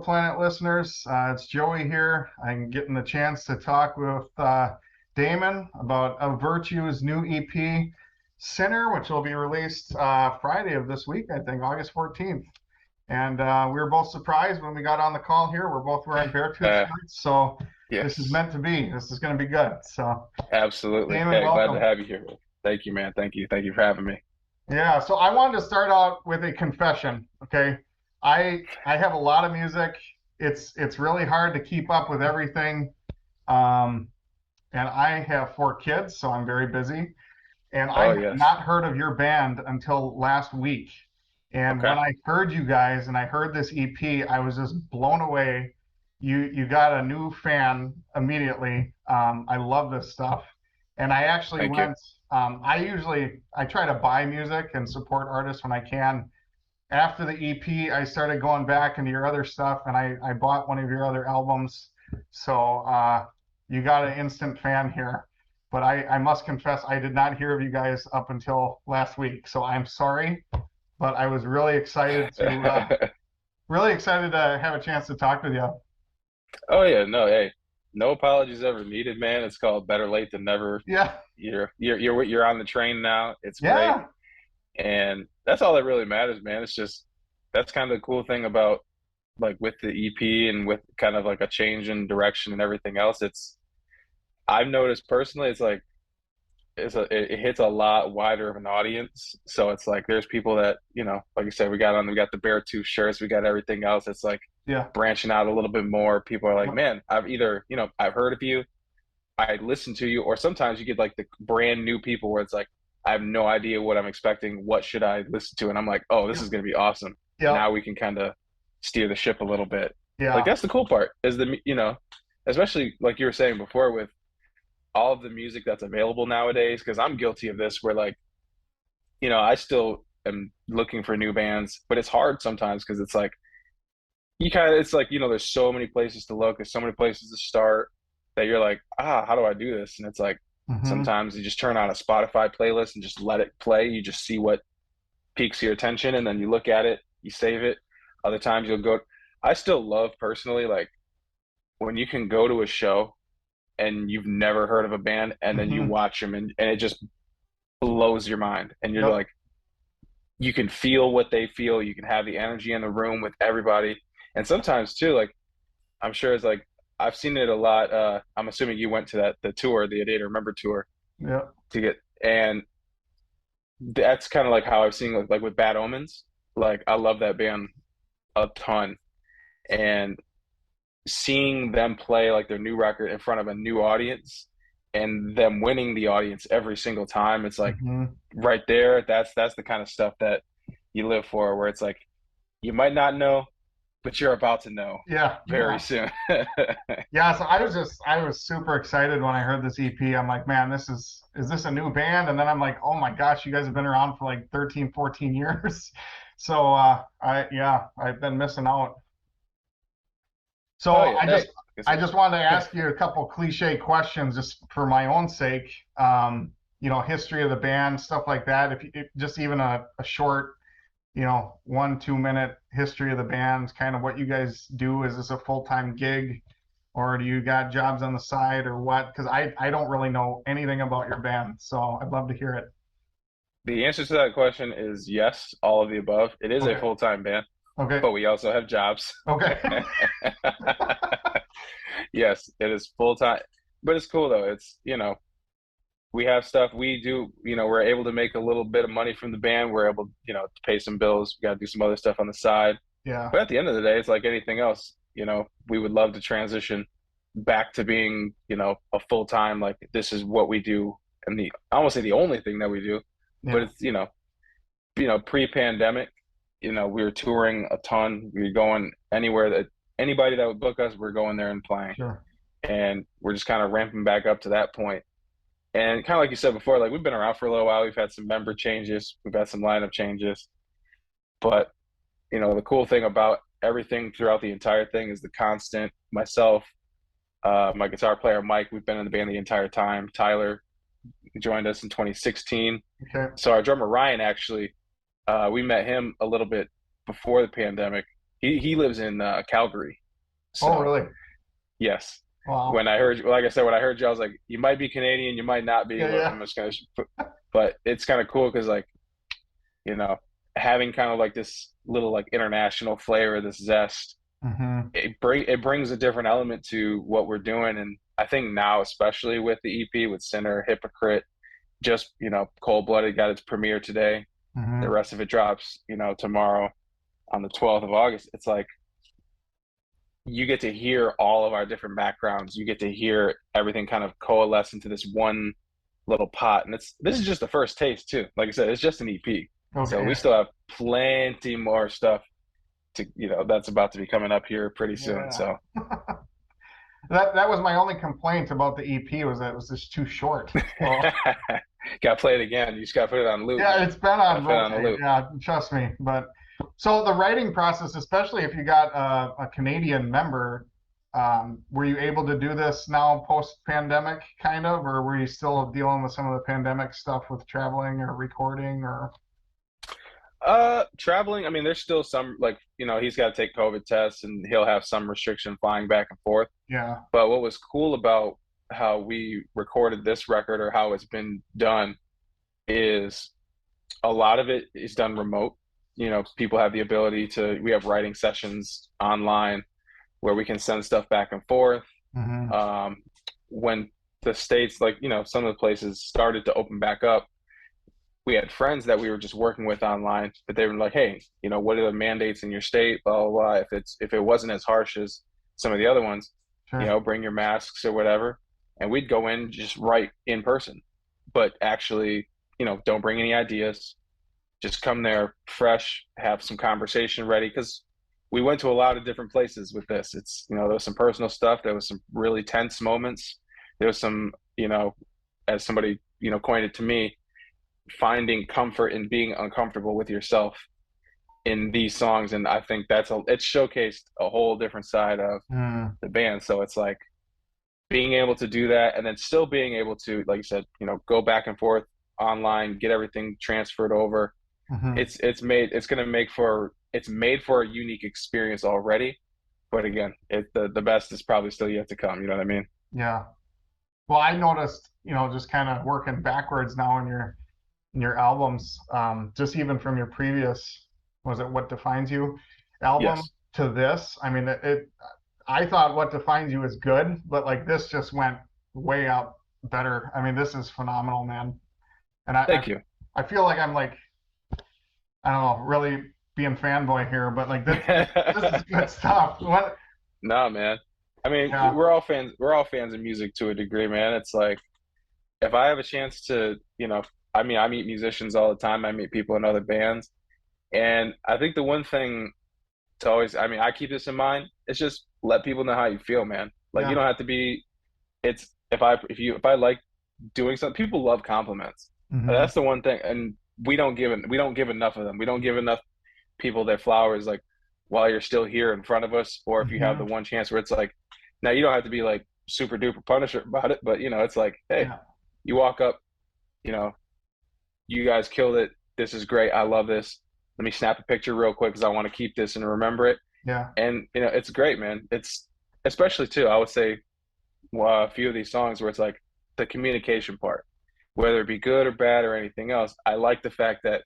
Planet listeners. It's Joey here. I'm getting the chance to talk with Damon about Of Virtue's new EP, Sinner, which will be released Friday of this week, I think, August 14th. And we were both surprised when we got on the call here. We're both wearing Beartooth Uh, shirts, so this is yes, meant to be. This is going to be good. So, absolutely. Damon, Hey, glad to welcome. have you here. Thank you, man. Thank you. Thank you for having me. Yeah, so I wanted to start out with a confession, okay? I have a lot of music. It's really hard to keep up with everything. Um, and I have 4 kids, so I'm very busy. And I Oh, had yes. not heard of your band until last week. And when Okay. I heard you guys and I heard this EP, I was just blown away. You got a new fan immediately. I love this stuff. And I actually Thank you. went, I try to buy music and support artists when I can. After the EP, I started going back into your other stuff and I bought one of your other albums. So you got an instant fan here. But I must confess, I did not hear of you guys up until last week. So I'm sorry, but I was really excited to have a chance to talk with you. Oh, yeah. No, hey, no apologies ever needed, man. It's called better late than never. Yeah, You're on the train now. It's great, yeah. and that's all that really matters, man. It's just that's kind of the cool thing about like with the EP and with kind of like a change in direction and everything else. It's I've noticed personally, it's like it hits a lot wider of an audience. So it's like there's people that, like you said, we got the Beartooth shirts, we got everything else. It's like Yeah. branching out a little bit more. People are like, Yep. man, I've either, I've heard of you, I listened to you, or sometimes you get like the brand new people where it's like, I have no idea what I'm expecting. What should I listen to? And I'm like, oh, this Yep. is gonna be awesome. Yep. Now we can kind of steer the ship a little bit. Like Yeah. that's the cool part is especially like you were saying before with all of the music that's available nowadays, because I'm guilty of this where like, I still am looking for new bands, but it's hard sometimes because it's like it's like, there's so many places to look, there's so many places to start that you're like, how do I do this? And it's like Hmm. sometimes you just turn on a Spotify playlist and just let it play. You just see what piques your attention and then you look at it, you save it. Other times you'll go, I still love personally, like when you can go to a show and you've never heard of a band and then you Hmm. watch them and it just blows your mind and you're Yep. like you can feel what they feel, you can have the energy in the room with everybody. And sometimes too, like I'm sure it's like I've seen it a lot. I'm assuming you went to the tour, the A Day to Remember tour Yep. to get, and that's kind of like how I've seen like with Bad Omens. Like I love that band a ton, and seeing them play like their new record in front of a new audience and them winning the audience every single time, it's like Hmm. right there, that's the kind of stuff that you live for, where it's like you might not know, but you're about to know Yeah. very Yeah. soon. Yeah, so I was super excited when I heard this EP. I'm like, man, is this a new band? And then I'm like, oh my gosh, you guys have been around for like 13, 14 years. So I've been missing out. Oh So yeah, hey, I just wanted to ask you a couple cliche questions just for my own sake. History of the band, stuff like that. If just even a short, 1, 2 minute history of the band, kind of what you guys do. Is this a full-time gig? Or do you got jobs on the side or what? Because I don't really know anything about your band, so I'd love to hear it. the answer to that question is yes, all of the above. It is a Okay. full-time band, Okay. but we also have jobs. Okay. Yes, it is full-time, but it's cool though. It's, we have stuff we do, we're able to make a little bit of money from the band. We're able, to pay some bills. We got to do some other stuff on the side. Yeah. But at the end of the day, it's like anything else. We would love to transition back to being, a full-time, like this is what we do. And I won't say the only thing that we do, but Yeah. it's, pre-pandemic, we were touring a ton. We were going anywhere that anybody that would book us, we're going there and playing. Sure. And we're just kind of ramping back up to that point. And kind of like you said before, like we've been around for a little while. We've had some member changes, we've had some lineup changes. But, the cool thing about everything throughout the entire thing is the constant. Myself, my guitar player Mike, we've been in the band the entire time. Tyler joined us in 2016. Okay. So our drummer Ryan actually, we met him a little bit before the pandemic. He lives in Calgary, Oh, So really? yes, Wow. when I heard, like I said, when I heard you, I was like, you might be Canadian, you might not be, Yeah, but yeah. I'm just gonna put, but it's kind of cool because like, you know, having kind of like this little like international flavor, this zest, Hmm. it brings a different element to what we're doing. And I think now, especially with the EP, with Sinner, Hypocrite, just, Cold Blooded got its premiere today. The Hmm. rest of it drops, tomorrow on the 12th of August. It's like you get to hear all of our different backgrounds. You get to hear everything kind of coalesce into this one little pot. And this is just the first taste too. Like I said, it's just an EP. So we Okay. still have plenty more stuff to, that's about to be coming up here pretty soon. Yeah. So That was my only complaint about the EP was that it was just too short. So got to play it again. You just got to put it on loop, yeah, man. it's been Got to on put it on a rotate. loop. Yeah, trust me. But so the writing process, especially if you got a Canadian member, were you able to do this now post-pandemic kind of, or were you still dealing with some of the pandemic stuff with traveling or recording or? Traveling, I mean, there's still some like, he's got to take COVID tests and he'll have some restriction flying back and forth. Yeah. But what was cool about how we recorded this record or how it's been done is a lot of it is done remote. People have the ability we have writing sessions online where we can send stuff back and forth. Hmm. Um, when the states, like, some of the places started to open back up, we had friends that we were just working with online, but they were like, hey, what are the mandates in your state? Blah, blah, blah. If it wasn't as harsh as some of the other ones, Sure. bring your masks or whatever. And we'd go in just write in person, but actually, don't bring any ideas. Just come there fresh, have some conversation ready. Cause we went to a lot of different places with this. There was some personal stuff. There was some really tense moments. There was some, as somebody, coined it to me, finding comfort in being uncomfortable with yourself in these songs. And I think it's showcased a whole different side of Mm. the band. So it's like being able to do that and then still being able to, like you said, go back and forth online, get everything transferred over. Hmm. It's made for a unique experience already. But again, the best is probably still yet to come. You know what I mean? Yeah. Well, I noticed, just kind of working backwards now in your albums, just even from your previous, was it What Defines You album Yes. to this? I mean, I thought What Defines You is good, but like this just went way up better. I mean, this is phenomenal, man. And Thank you. I feel like I'm like, I don't know, really being fanboy here, but like this is good stuff. What? No, man. I mean, Yeah. we're all fans. We're all fans of music to a degree, man. It's like if I have a chance to, I mean, I meet musicians all the time. I meet people in other bands, and I think the one thing to always, I mean, I keep this in mind. It's just let people know how you feel, man. Like you Yeah. don't have to be. It's if I like doing something, people love compliments. Hmm. That's the one thing, and we don't give enough of them. We don't give enough people their flowers like while you're still here in front of us, or if you have the Hmm. one chance where it's like, now you don't have to be like super duper punisher about it, but it's like, hey, Yeah. you walk up, you know, you guys killed it. This is great. I love this. Let me snap a picture real quick because I want to keep this and remember it. Yeah. And it's great, man. It's especially too. I would say a few of these songs where it's like the communication part, whether it be good or bad or anything else. I like the fact that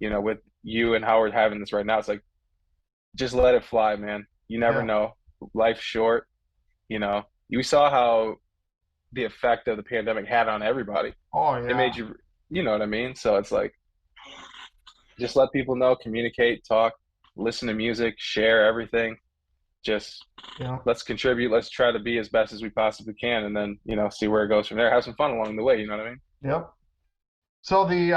with you and Howard having this right now, it's like just let it fly, man. You never Yeah. know. Life's short. You saw how the effect of the pandemic had on everybody. Oh It yeah. made you, you know what I mean? So it's like just let people know, communicate, talk, listen to music, share everything. Just Yeah. let's contribute. Let's try to be as best as we possibly can, and then see where it goes from there. Have some fun along the way. You know what I mean? Yep. So the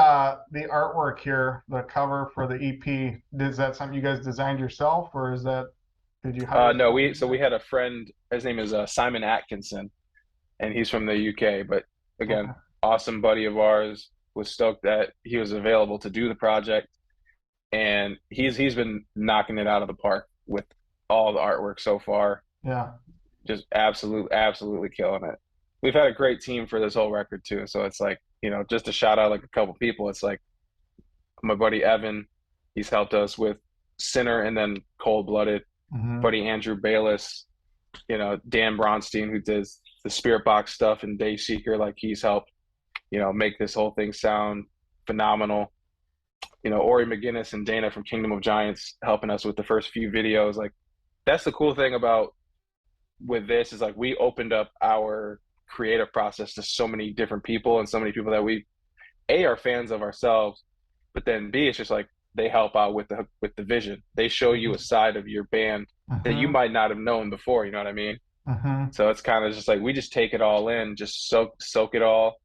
artwork here, the cover for the EP, is that something you guys designed yourself, or is that did you hire No, someone to we do so that? we had a friend. His name is Simon Atkinson, and he's from the UK. But again, Okay. awesome buddy of ours. Was stoked that he was available to do the project, and he's been knocking it out of the park with all the artwork so far. Yeah. Just absolutely killing it. We've had a great team for this whole record too. So it's like, just to shout out like a couple people, it's like my buddy Evan, he's helped us with Sinner and then Cold Blooded. Hmm. Buddy Andrew Bayless, Dan Bronstein, who does the Spirit Box stuff and Dayseeker, like he's helped, make this whole thing sound phenomenal. Ori McGinnis and Dana from Kingdom of Giants helping us with the first few videos. Like that's the cool thing about with this is like we opened up our creative process to so many different people and so many people that we are fans of ourselves, but then B, it's just like they help out with the vision. They show you a side of your band that you Mm-hmm. might not have known before. You know what I mean? Mm-hmm. So it's kind of just like we just take it all in, just soak it all,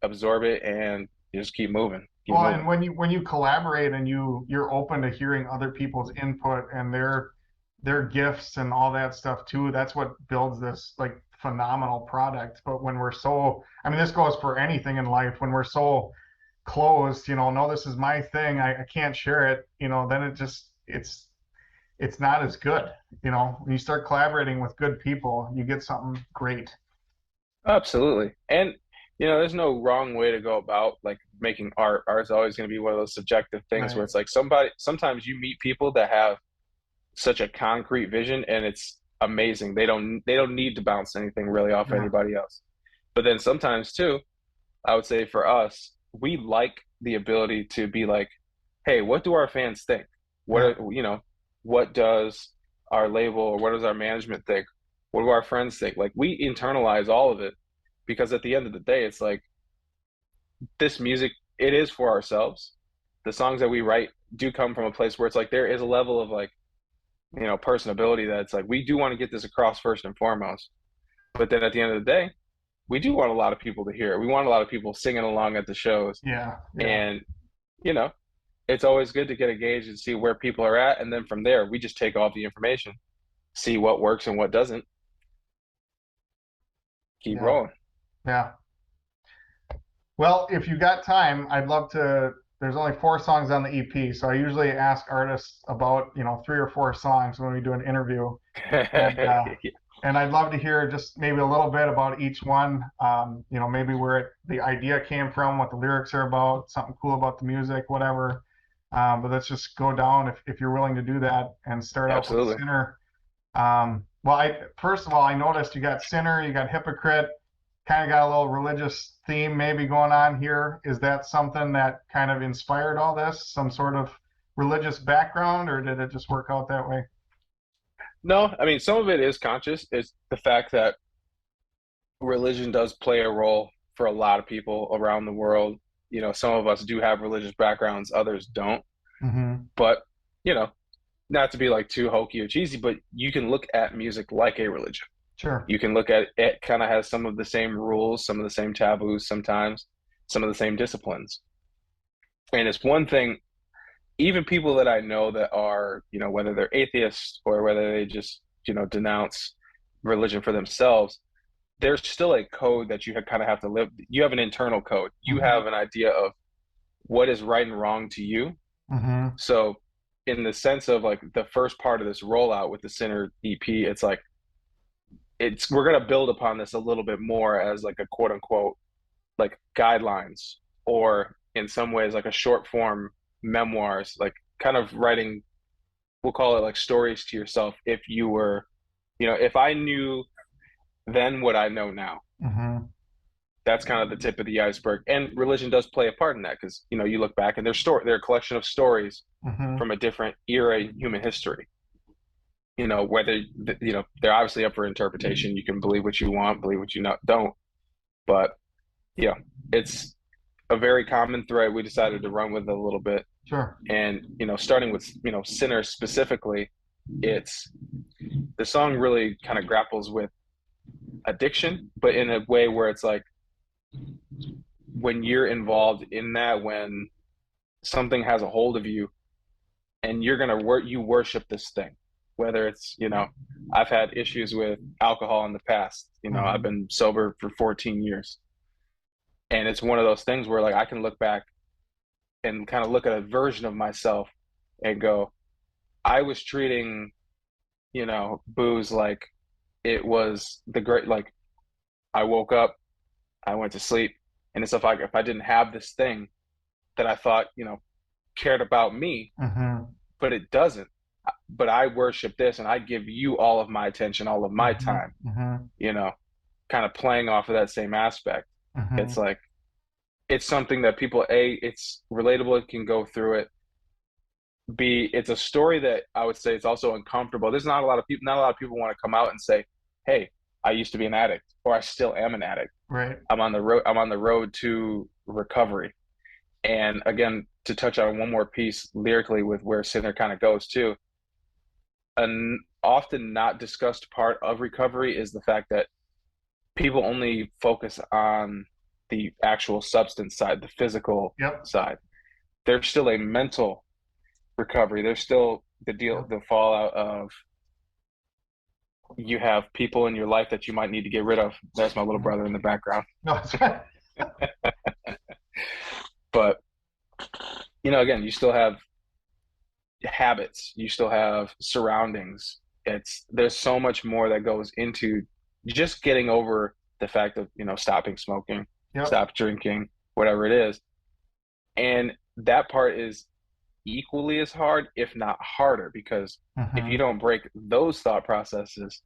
absorb it, and you just keep moving, keep Well, and moving. when you collaborate and you're open to hearing other people's input and their gifts and all that stuff too, that's what builds this like phenomenal product. But when we're so, I mean, this goes for anything in life, when we're so closed, no, this is my thing, I can't share it, then it's not as good. When you start collaborating with good people, you get something great. Absolutely. And there's no wrong way to go about like making art. Art's always going to be one of those subjective things where Right. it's like sometimes you meet people that have such a concrete vision and it's amazing. They don't need to bounce anything really off Yeah. anybody else. But then sometimes too, I would say for us, we like the ability to be like, hey, what do our fans think? What Yeah. are, what does our label or what does our management think? What do our friends think? Like we internalize all of it because at the end of the day, it's like this music, it is for ourselves. The songs that we write do come from a place where it's like there is a level of like, personability that's like we do want to get this across first and foremost. But then at the end of the day, we do want a lot of people to hear it. We want a lot of people singing along at the shows. Yeah. Yeah. And, you know, it's always good to get a gauge and see where people are at. And then from there, we just take all the information, see what works and what doesn't, keep Yeah. rolling. Yeah. Well, if you got time, I'd love to. There's only 4 songs on the EP, so I usually ask artists about, 3 or 4 songs when we do an interview, and and I'd love to hear just maybe a little bit about each one. Maybe where the idea came from, what the lyrics are about, something cool about the music, whatever. But let's just go down if you're willing to do that and start out with Absolutely. Sinner. Well, first of all, I noticed you got Sinner, you got Hypocrite, kind of got a little religious theme maybe going on here. Is that something that kind of inspired all this? Some sort of religious background, or did it just work out that way? No, I mean, some of it is conscious. It's the fact that religion does play a role for a lot of people around the world. Some of us do have religious backgrounds, others don't. Mm-hmm. But, you know, not to be like too hokey or cheesy, but you can look at music like a religion. Sure. You can look at it kind of has some of the same rules, some of the same taboos, sometimes some of the same disciplines. And it's one thing, even people that I know that are, whether they're atheists or whether they just, denounce religion for themselves, there's still a code that you kind of have to live. You have an internal code. You Mm-hmm. have an idea of what is right and wrong to you. Mm-hmm. So, in the sense of like the first part of this rollout with the Sinner EP, it's like we're gonna build upon this a little bit more as like a quote unquote like guidelines or in some ways like a short form memoirs, like kind of writing. We'll call it like stories to yourself. If you were, if I knew then what I know now, Mm-hmm. that's kind of the tip of the iceberg. And religion does play a part in that because you look back and they're a collection of stories Mm-hmm. from a different era in human history. Whether they're obviously up for interpretation. You can believe what you want, believe what you don't. But yeah, it's a very common thread. We decided to run with it a little bit, Sure. and starting with Sinner specifically, it's the song really kind of grapples with addiction, but in a way where it's like when you're involved in that, when something has a hold of you and you're gonna you worship this thing, whether it's I've had issues with alcohol in the past. I've Mm-hmm. been sober for 14 years, and it's one of those things where like I can look back and kind of look at a version of myself and go, I was treating booze like it was the great, like I woke up, I went to sleep, and it's if I didn't have this thing that I thought cared about me, Mm-hmm. but it doesn't. but I worship this and I give you all of my attention, all of my Hmm. time, Hmm. you know, kind of playing off of that same aspect. Hmm. It's like, it's something that people, A, it's relatable, it can go through it. B, it's a story that I would say it's also uncomfortable. There's not a lot of people, not a lot of people want to come out and say, hey, I used to be an addict, or I still am an addict. Right. I'm on the road to recovery. And again, to touch on one more piece lyrically with where Sinner kind of goes too, an often not discussed part of recovery is the fact that people only focus on the actual substance side, the physical Yep. side. There's still a mental recovery. There's still Yep. the fallout of you have people in your life that you might need to get rid of. That's my little Mhm. brother in the background. No, it's right. But, again, you still have habits, you still have surroundings. There's so much more that goes into just getting over the fact of, stopping smoking, Yep. stop drinking, whatever it is. And that part is equally as hard, if not harder, because if you Hmm. don't break those thought processes,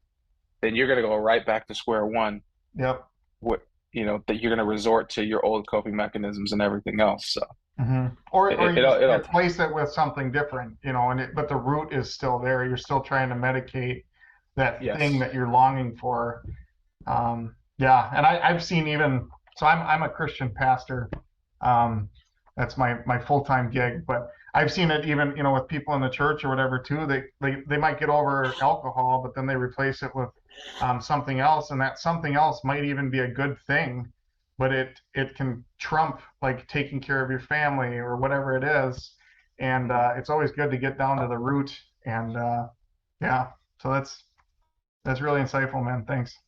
then you're going to go right back to square one. Yep. What, that you're going to resort to your old coping mechanisms and everything else. So Hmm. Or it, you it, just it, it replace it with something different, but the root is still there. You're still trying to medicate that thing yes. that you're longing for. Yeah, and I've seen even so. I'm a Christian pastor. Um, that's my full-time gig, but I've seen it even with people in the church or whatever too. They might get over alcohol, but then they replace it with something else, and that something else might even be a good thing, but it can trump like taking care of your family or whatever it is. And it's always good to get down to the root. And yeah, so that's really insightful, man. Thanks.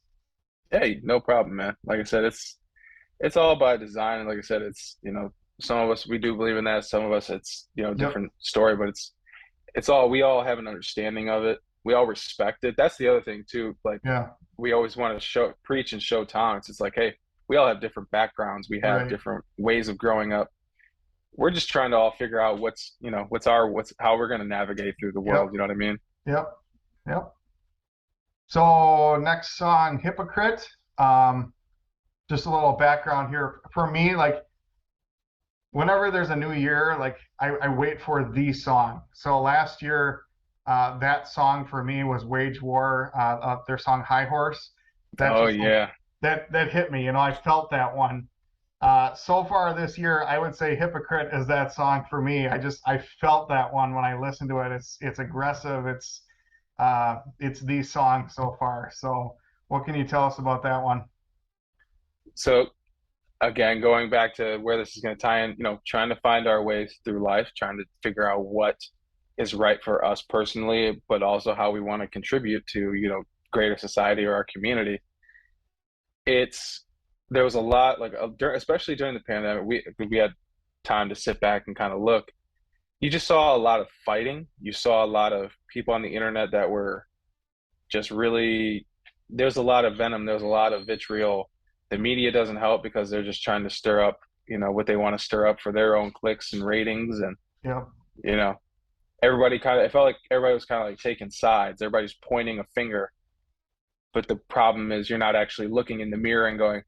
Hey, no problem, man. Like I said, it's all by design, and like I said, it's some of us we do believe in that. Some of us it's Yep. different story, but it's all we all have an understanding of it. We all respect it. That's the other thing too. Like Yeah. we always want to preach and show tolerance. It's like, hey, we all have different backgrounds. We have Right. different ways of growing up. We're just trying to all figure out what's how we're going to navigate through the world. Yep. You know what I mean? Yep. Yep. So next song, Hypocrite. Um, just a little background here. For me, like whenever there's a new year, like I wait for the song. So last year, that song for me was Wage War, their song High Horse. That Oh just like yeah. that hit me. I felt that one. So far this year, I would say Hypocrite is that song for me. I felt that one when I listened to it. It's aggressive. It's the song so far. So what can you tell us about that one? So again, going back to where this is going to tie in, trying to find our ways through life, trying to figure out what is right for us personally, but also how we want to contribute to, greater society or our community. It's There was a lot like especially during the pandemic, we had time to sit back and kind of look. You just saw a lot of fighting. You saw a lot of people on the internet that were just really there's a lot of venom, there's a lot of vitriol. The media doesn't help because they're just trying to stir up, what they want to stir up for their own clicks and ratings. And, Yep. you know, it felt like everybody was kind of like taking sides. Everybody's pointing a finger. But the problem is you're not actually looking in the mirror and going,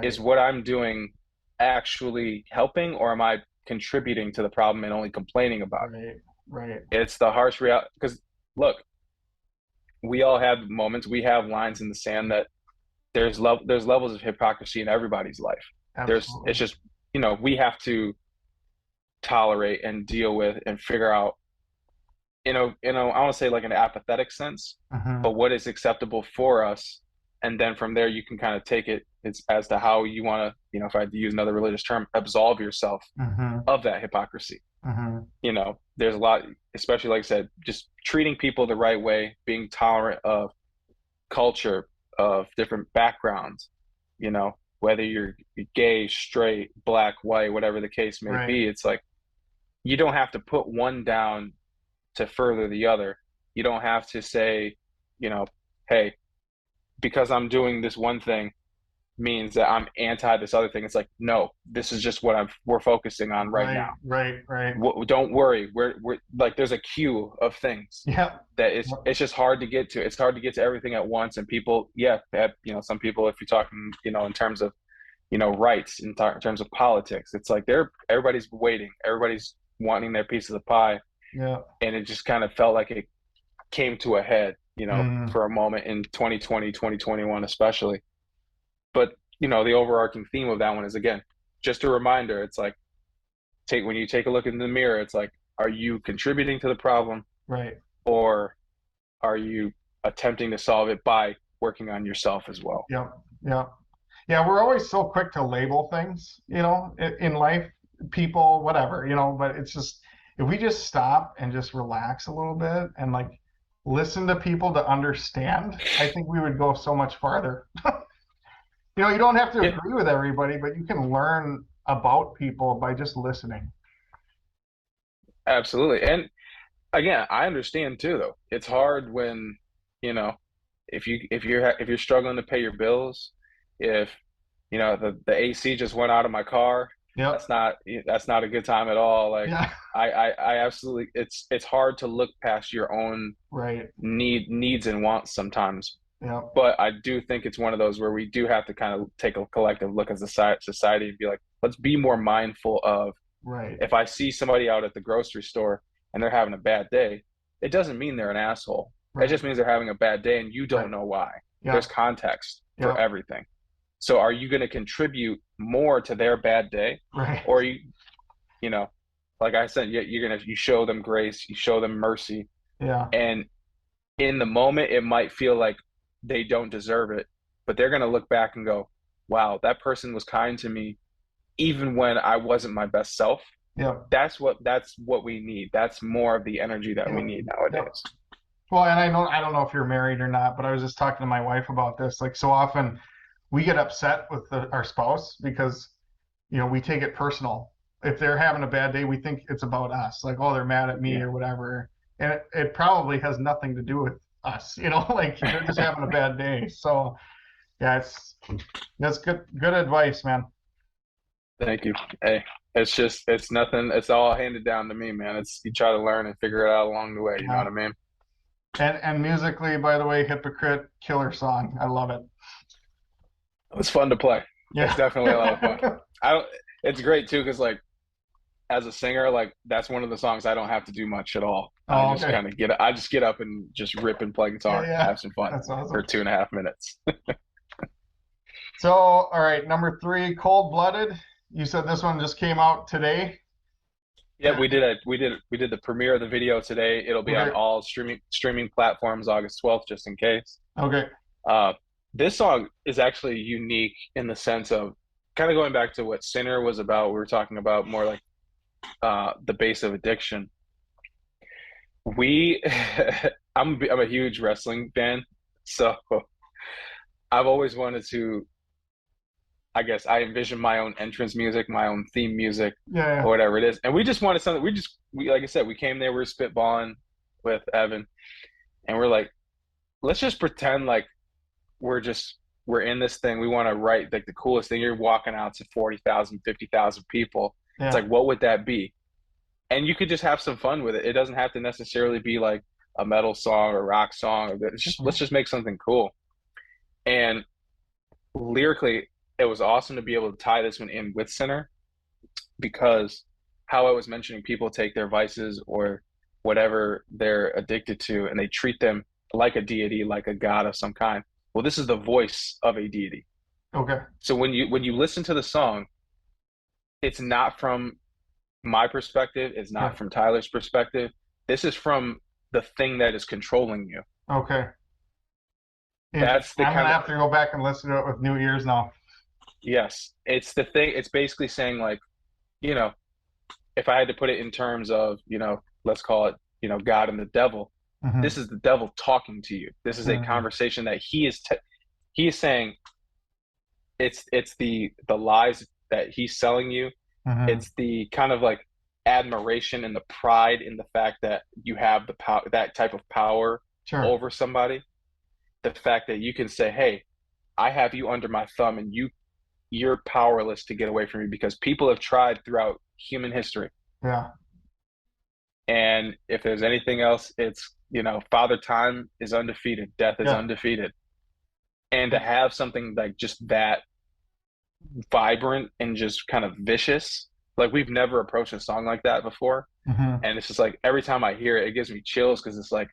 is Right. what I'm doing actually helping or am I contributing to the problem and only complaining about Right. Right. it? It's the harsh reality because look, we all have moments, we have lines in the sand that there's levels of hypocrisy in everybody's life. It's Absolutely. just we have to tolerate and deal with and figure out I want to say like an apathetic sense, Hmm. but what is acceptable for us, and then from there you can kind of take it as to how you want to if I had to use another religious term, absolve yourself Hmm. of that hypocrisy. Hmm. There's a lot, especially like I said, just treating people the right way, being tolerant of culture, of different backgrounds, whether you're gay, straight, black, white, whatever the case may Right. be. It's like you don't have to put one down to further the other. You don't have to say, you know, hey, because I'm doing this one thing, means that I'm anti this other thing. It's like, no, this is just what we're focusing on right now. Right. Don't worry. We're like, there's a queue of things Yeah. that it's just hard to get to. It's hard to get to everything at once. And people, yeah, some people, if you're talking, in terms of, rights, in terms of politics, it's like everybody's waiting. Everybody's wanting their piece of the pie. Yeah. And it just kind of felt like it came to a head, Mm, for a moment in 2020, 2021, especially. But, the overarching theme of that one is, again, just a reminder. It's like, when you take a look in the mirror, it's like, are you contributing to the problem, right. or are you attempting to solve it by working on yourself as well? Yeah. Yeah. Yeah. We're always so quick to label things, in life, people, whatever, but it's just, if we just stop and just relax a little bit and like listen to people to understand, I think we would go so much farther. You don't have to Yeah, agree with everybody, but you can learn about people by just listening. absolutely. And again, I understand too, though. It's hard when, you know, if you're struggling to pay your bills, if the AC just went out of my car, Yep. that's not a good time at all. Like, Yeah. I absolutely, it's hard to look past your own Right. needs and wants sometimes. Yep. But I do think it's one of those where we do have to kind of take a collective look as a society and be like, let's be more mindful of, Right. if I see somebody out at the grocery store and they're having a bad day, it doesn't mean they're an asshole. It Right. just means they're having a bad day and you don't Right. know why. There's Yep. context for Yep. everything. So are you going to contribute more to their bad day, Right. or you know, like I said, you show them grace, you show them mercy, Yeah. and in the moment it might feel like they don't deserve it, but they're going to look back and go, wow, that person was kind to me even when I wasn't my best self. Yep. That's what we need. That's more of the energy that we Yep. need Yep. nowadays. Well, and I don't know if you're married or not, but I was just talking to my wife about this. Like, so often we get upset with our spouse because, we take it personal. If they're having a bad day, we think it's about us. Like, oh, they're mad at me Yeah. or whatever. And it probably has nothing to do with us, like they're just having a bad day. So yeah, that's good advice, man. Thank you. Hey, it's nothing. It's all handed down to me, man. It's, you try to learn and figure it out along the way. You know Yeah. what I mean? And musically, by the way, Hypocrite, killer song. I love it. It's fun to play. It's Yeah. definitely a lot of fun. I don't. It's great too, because like, as a singer, like, that's one of the songs I don't have to do much at all. I Oh, just okay. kind of I just get up and just rip and play Yeah, guitar, yeah. have some fun That's for awesome. 2.5 minutes. So, all right, number three, Cold Blooded. You said this one just came out today. Yeah, we did the premiere of the video today. It'll be on Okay. all streaming platforms August 12th, just in case. Okay. Uh, this song is actually unique in the sense of kind of going back to what Sinner was about. We were talking about more like, the base of addiction. We, I'm a huge wrestling fan, so I've always wanted to. I guess I envision my own entrance music, my own theme music, Yeah. or whatever it is, and we just wanted something. Like I said, we came there, we were spitballing with Evan, and we're like, let's just pretend like we're in this thing. We want to write like the coolest thing. You're walking out to 40,000, 50,000 people. It's Yeah. like, what would that be? And you could just have some fun with it. It doesn't have to necessarily be like a metal song or rock song. It's just, let's just make something cool. And lyrically, it was awesome to be able to tie this one in with Sinner, because how I was mentioning, people take their vices or whatever they're addicted to and they treat them like a deity, like a god of some kind. Well, this is the voice of a deity. Okay. So when you listen to the song, it's not from my perspective, it's Yeah. not from Tyler's perspective. This is from the thing that is controlling you. Okay. Interesting. That's the I'm gonna kind of, have to go back and listen to it with new ears now. yes, it's the thing. It's basically saying like, you know, if I had to put it in terms of, let's call it, God and the devil, Hmm. this is the devil talking to you. This is a Hmm. conversation that he is saying, it's the lies that he's selling you. Hmm. It's the kind of like admiration and the pride in the fact that you have the power, that type of power Sure. over somebody. The fact that you can say, hey, I have you under my thumb, and you're powerless to get away from me because people have tried throughout human history. Yeah. And if there's anything else, it's, Father Time is undefeated, death is Yeah. undefeated. And to have something like just that vibrant and just kind of vicious, like we've never approached a song like that before. Hmm. And it's just like every time I hear it, it gives me chills because it's like,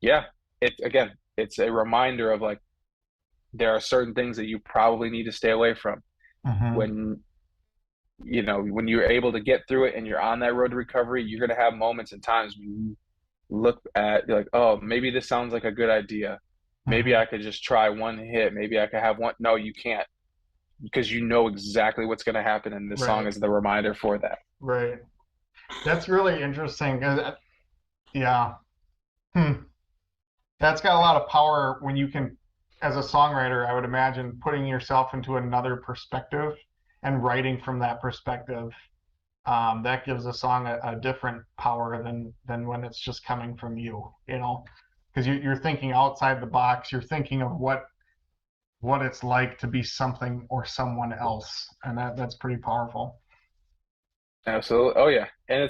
yeah, it's a reminder of like there are certain things that you probably need to stay away from Hmm. when when you're able to get through it and you're on that road to recovery. You're going to have moments and times when you look at, you're like, oh, maybe this sounds like a good idea. Maybe Hmm. I could just try one hit. Maybe I could have one. No, you can't, because you know exactly what's going to happen, and this song Right. is the reminder for that. Right. That's really interesting. 'Cause, yeah. Hmm. That's got a lot of power when you can, as a songwriter, I would imagine putting yourself into another perspective and writing from that perspective. That gives a song a different power than when it's just coming from you, because you're thinking outside the box. You're thinking of what it's like to be something or someone else, and that's pretty powerful. Absolutely. Oh yeah. And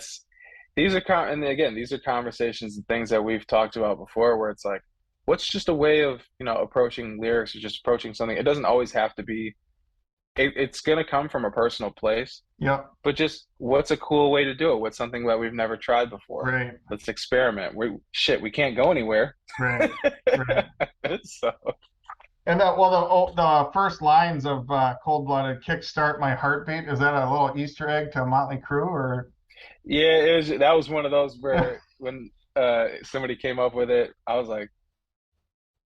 and again, these are conversations and things that we've talked about before where it's like, what's just a way of, approaching lyrics or just approaching something? It doesn't always have to be, it's going to come from a personal place, Yep. but just what's a cool way to do it? What's something that we've never tried before? Right. Let's experiment. We can't go anywhere. Right. Right. So, And the first lines of Cold Blooded "Kickstart My Heartbeat" is that a little Easter egg to Motley Crue or? yeah, that was one of those where when somebody came up with it, I was like,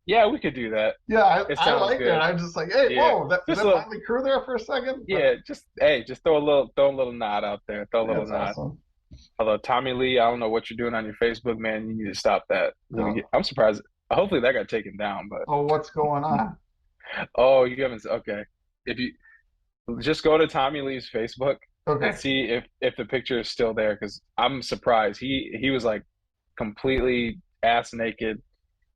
yeah, we could do that. Yeah, It I sounds like it. good. I'm just like, hey, Yeah. whoa, is Just that a Motley Crue there for a second? But Yeah, just hey, just throw a little nod out there. Throw a little that's nod. awesome. Although Tommy Lee, I don't know what you're doing on your Facebook, man. You need to stop that. Yeah. I'm surprised. Hopefully that got taken down, but Oh, what's going on? oh, you haven't. Okay, if you just go to Tommy Lee's Facebook and Okay. see if the picture is still there, because I'm surprised. He was like completely ass naked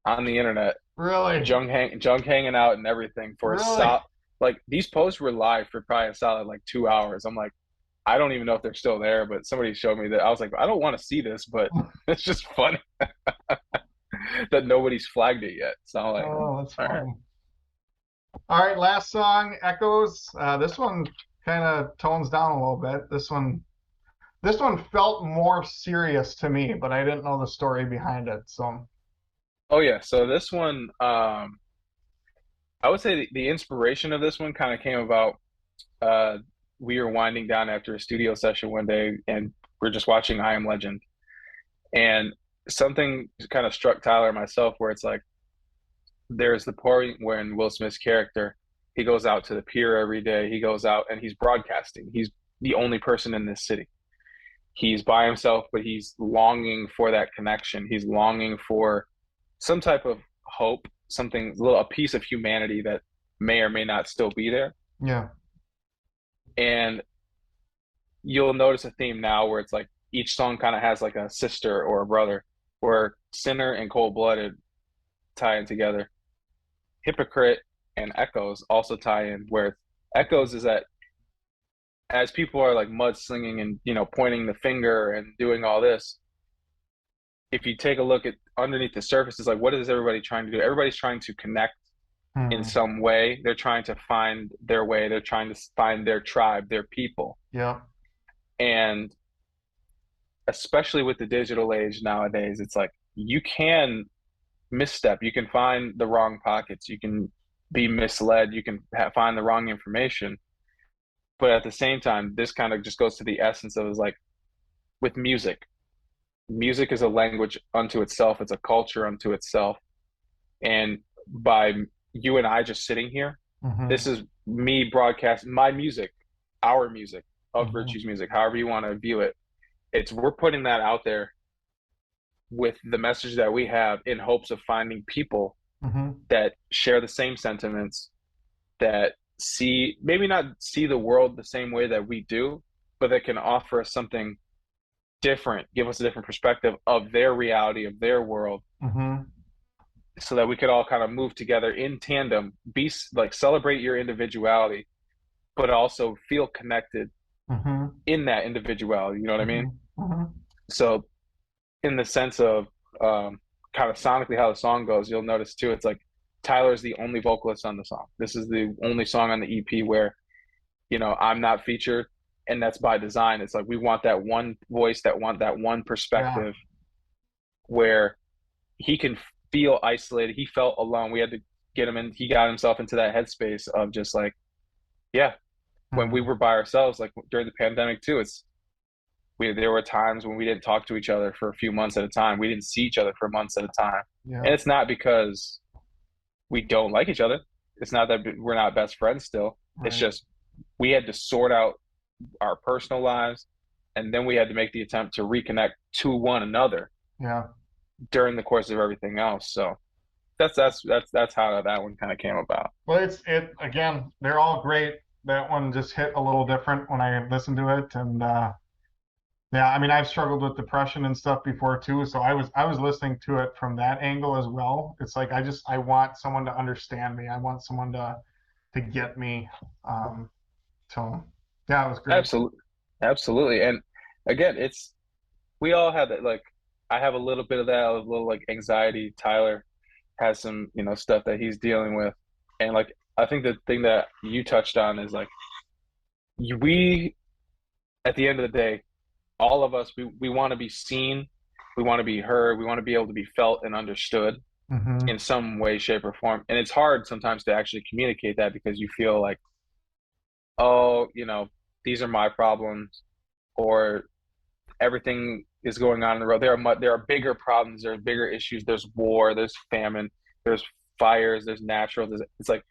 on the internet, Really? junk hanging out and everything for a Really? solid. Like these posts were live for probably a solid like 2 hours. I'm like, I don't even know if they're still there, but somebody showed me that. I was like, I don't want to see this, but it's just funny that nobody's flagged it yet. So I'm like, Oh, that's all right. funny. All right, last song, Echoes. This one kind of tones down a little bit. This one felt more serious to me, but I didn't know the story behind it. So, Oh yeah. So this one, I would say the inspiration of this one kind of came about. Uh, we were winding down after a studio session one day, and we're just watching I Am Legend, and something kind of struck Tyler and myself, where it's like there's the point when Will Smith's character, he goes out to the pier every day. He goes out and he's broadcasting. He's the only person in this city. He's by himself, but he's longing for that connection. He's longing for some type of hope, something, a piece of humanity that may or may not still be there. yeah. And you'll notice a theme now where it's like each song kind of has like a sister or a brother, where Sinner and Cold Blooded tie in together. Hypocrite and Echoes also tie in, where Echoes is that as people are like mudslinging and pointing the finger and doing all this, if you take a look at underneath the surface, it's like, what is everybody trying to do? Everybody's trying to connect in Hmm. some way. They're trying to find their way. They're trying to find their tribe, their people. Yeah. And especially with the digital age nowadays, it's like you can misstep. You can find the wrong pockets. You can be misled. You can find the wrong information. But at the same time, this kind of just goes to the essence of is like with music. Music is a language unto itself. It's a culture unto itself. And by you and I just sitting here, this Hmm. is me broadcasting my music, our music of Hmm. Virtue's music, however you want to view it. It's we're putting that out there with the message that we have in hopes of finding people Hmm. that share the same sentiments, that see maybe not see the world the same way that we do, but that can offer us something different, give us a different perspective of their reality, of their world. Hmm. so that we could all kind of move together in tandem, like celebrate your individuality, but also feel connected Mm-hmm. in that individuality. You know what I mean? Mm-hmm. Mm-hmm. So in the sense of kind of sonically how the song goes, you'll notice too, it's like Tyler's the only vocalist on the song. This is the only song on the EP where, I'm not featured, and that's by design. It's like we want that one voice, that one Yeah. perspective where he can feel isolated. He felt alone. We had to get him in. He got himself into that headspace of just like, yeah, when we Mm-hmm. were by ourselves, like during the pandemic too, there were times when we didn't talk to each other for a few months at a time. We didn't see each other for months at a time. Yeah. And it's not because we don't like each other. It's not that we're not best friends still. It's Right. just we had to sort out our personal lives, and then we had to make the attempt to reconnect to one another Yeah. during the course of everything else. So that's how that one kind of came about. Well, it again. They're all great. That one just hit a little different when I listened to it, and yeah, I mean, I've struggled with depression and stuff before too, so I was listening to it from that angle as well. It's like I want someone to understand me. I want someone to get me. Um, so yeah, it was great. Absolutely, absolutely. And again, we all have that. Like I have a little bit of that, a little like anxiety. Tyler has some, stuff that he's dealing with, and like I think the thing that you touched on is like we at the end of the day, all of us we want to be seen, we want to be heard, we want to be able to be felt and understood Hmm. in some way, shape, or form. And it's hard sometimes to actually communicate that because you feel like, oh, these are my problems, or everything is going on in the road. There are bigger problems, there are bigger issues. There's war, there's famine, there's fires, there's natural. It's like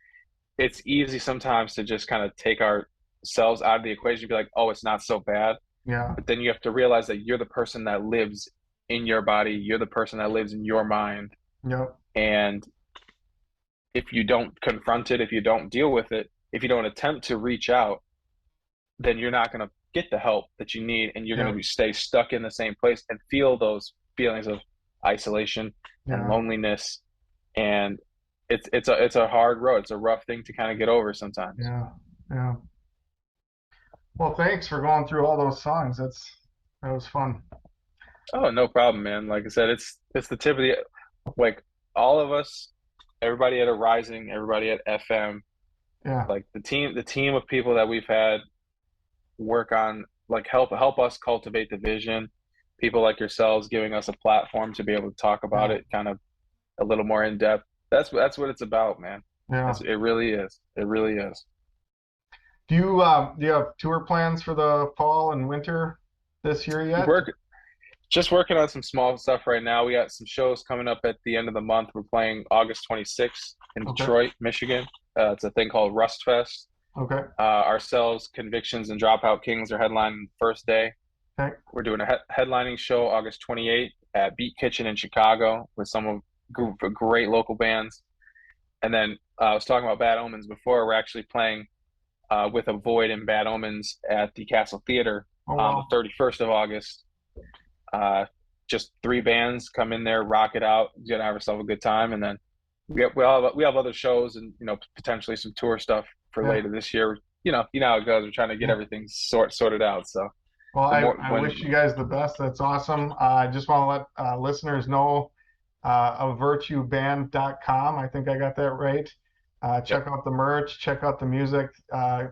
it's easy sometimes to just kind of take ourselves out of the equation and be like, oh, it's not so bad. Yeah. But then you have to realize that you're the person that lives in your body, you're the person that lives in your mind. Yep. And if you don't confront it, if you don't deal with it, if you don't attempt to reach out, then you're not going to get the help that you need, and you're going Yep. to stay stuck in the same place and feel those feelings of isolation and Yeah. loneliness. And it's a hard road. It's a rough thing to kind of get over sometimes. Yeah. Yeah. Well, thanks for going through all those songs. That was fun. Oh, no problem, man. Like I said, it's the tip of the like all of us, everybody at a Rising, everybody at FM, Yeah. like the team of people that we've had work on like help us cultivate the vision. People like yourselves giving us a platform to be able to talk about Yeah. it kind of a little more in depth. That's what it's about, man. Yeah. It really is. It really is. Do you have tour plans for the fall and winter this year yet? Work Just working on some small stuff right now. We got some shows coming up at the end of the month. We're playing August 26th in Okay. Detroit, Michigan. It's a thing called Rust Fest. Okay. Ourselves, Convictions, and Dropout Kings are headlining the first day. Okay. We're doing a headlining show August 28th at Beat Kitchen in Chicago with some of group of great local bands. And then I was talking about Bad Omens before. We're actually playing with Avoid and Bad Omens at the Castle Theater Oh on wow. the 31st of August. Uh, just three bands come in there, rock it out, gonna have ourselves a good time, and then we have other shows and potentially some tour stuff for Yeah. later this year. You know how it goes. We're trying to get Yeah. everything sorted out. So Well, the more I when wish you guys the best. That's awesome. I just want to let listeners know avirtueband.com. I think I got that right. Yep. Check out the merch, check out the music.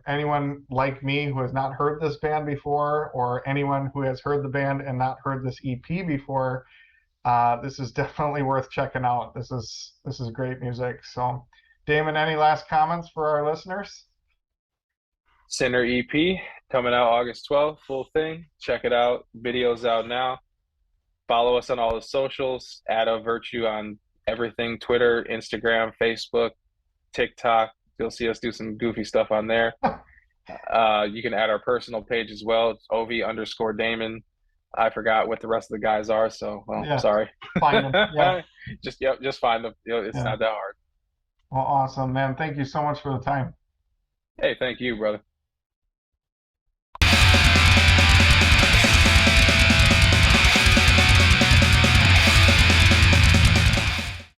Anyone like me who has not heard this band before, or anyone who has heard the band and not heard this EP before, this is definitely worth checking out. This is great music. So, Damon, any last comments for our listeners? Sinner EP coming out August 12th, full thing. Check it out. Videos out now. Follow us on all the socials. Add a Virtue on everything: Twitter, Instagram, Facebook, TikTok. You'll see us do some goofy stuff on there. You can add our personal page as well. It's OV_Damon. I forgot what the rest of the guys are, so well, Yeah, sorry. find them. Yeah, Just find them. It's yeah. not that hard. Well, awesome, man. Thank you so much for the time. Hey, thank you, brother.